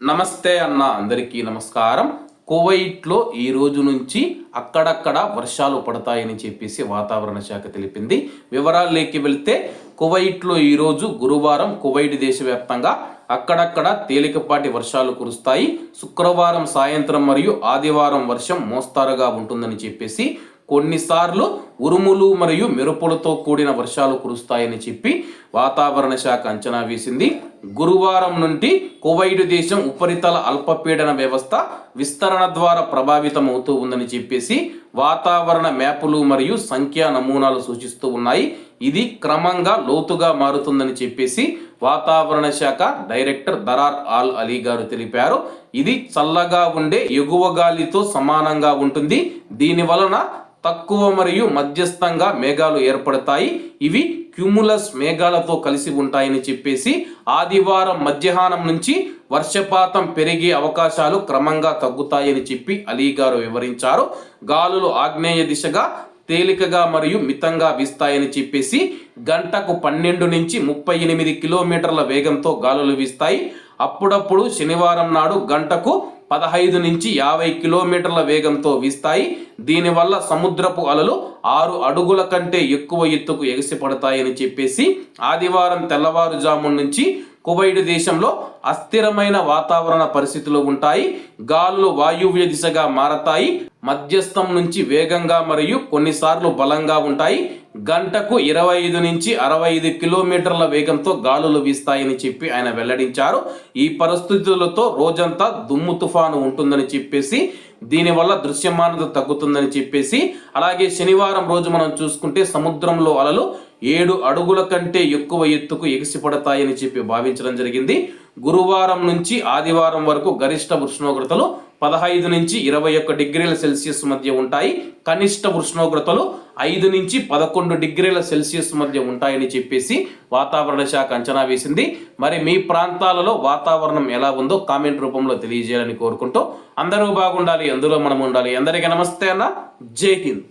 నమస్తే అన్న అందరికీ నమస్కారం. కువైట్లో ఈ రోజు నుంచి అక్కడక్కడ వర్షాలు పడతాయని చెప్పేసి వాతావరణ శాఖ తెలిపింది. వివరాల్లోకి వెళ్తే కువైట్లో ఈరోజు గురువారం కువైట్ దేశవ్యాప్తంగా అక్కడక్కడ తేలికపాటి వర్షాలు కురుస్తాయి. శుక్రవారం సాయంత్రం మరియు ఆదివారం వర్షం మోస్తారుగా ఉంటుందని చెప్పేసి కొన్నిసార్లు ఉరుములు మరియు మెరుపులతో కూడిన వర్షాలు కురుస్తాయని చెప్పి వాతావరణ శాఖ అంచనా వేసింది. గురువారం నుండి కువైట్ దేశం ఉపరితల అల్పపీడన వ్యవస్థ విస్తరణ ద్వారా ప్రభావితం అవుతూ ఉందని చెప్పేసి వాతావరణ మ్యాపులు మరియు సంఖ్యా నమూనాలు సూచిస్తూ ఉన్నాయి. ఇది క్రమంగా లోతుగా మారుతుందని చెప్పేసి వాతావరణ శాఖ డైరెక్టర్ దరార్ ఆల్ అలీ గారు తెలిపారు. ఇది చల్లగా ఉండే ఎగువ గాలితో సమానంగా ఉంటుంది. దీని వలన తక్కువ మరియు మధ్యస్థంగా మేఘాలు ఏర్పడతాయి. ఇవి క్యూములస్ మేఘాలతో కలిసి ఉంటాయని చెప్పేసి ఆదివారం మధ్యాహ్నం నుంచి వర్షపాతం పెరిగే అవకాశాలు క్రమంగా తగ్గుతాయని చెప్పి అలీ గారు వివరించారు. గాలులు ఆగ్నేయ దిశగా తేలికగా మరియు మితంగా వీస్తాయని చెప్పేసి గంటకు 12 నుంచి 38 కిలోమీటర్ల వేగంతో గాలులు వీస్తాయి. అప్పుడప్పుడు శనివారం నాడు గంటకు 15 నుంచి 50 కిలోమీటర్ల వేగంతో వీస్తాయి. దీనివల్ల సముద్రపు అలలు 6 అడుగుల కంటే ఎక్కువ ఎత్తుకు ఎగసిపడతాయని చెప్పేసి ఆదివారం తెల్లవారుజాము నుంచి కువైట్ దేశంలో అస్థిరమైన వాతావరణ పరిస్థితులు ఉంటాయి. గాలులు వాయువ్య దిశగా మారతాయి. మధ్యస్థం నుంచి వేగంగా మరియు కొన్నిసార్లు బలంగా ఉంటాయి. గంటకు 25 నుంచి 65 కిలోమీటర్ల వేగంతో గాలులు వీస్తాయని చెప్పి ఆయన వెల్లడించారు. ఈ పరిస్థితులతో రోజంతా దుమ్ము తుఫాను ఉంటుందని చెప్పేసి దీనివల్ల దృశ్యమానత తగ్గుతుందని చెప్పేసి అలాగే శనివారం రోజు మనం చూసుకుంటే సముద్రంలో అలలు 7 అడుగుల కంటే ఎక్కువ ఎత్తుకు ఎగిసిపడతాయని చెప్పి భావించడం జరిగింది. గురువారం నుంచి ఆదివారం వరకు గరిష్ట ఉష్ణోగ్రతలు 15 నుంచి 21 డిగ్రీల సెల్సియస్ మధ్య ఉంటాయి. కనిష్ట ఉష్ణోగ్రతలు 5 నుంచి 11 డిగ్రీల సెల్సియస్ మధ్య ఉంటాయని చెప్పేసి వాతావరణ శాఖ అంచనా వేసింది. మరి మీ ప్రాంతాలలో వాతావరణం ఎలా ఉందో కామెంట్ రూపంలో తెలియజేయాలని కోరుకుంటూ అందరూ బాగుండాలి, అందులో మనం ఉండాలి. అందరికీ నమస్తే అన్న, జై హింద్.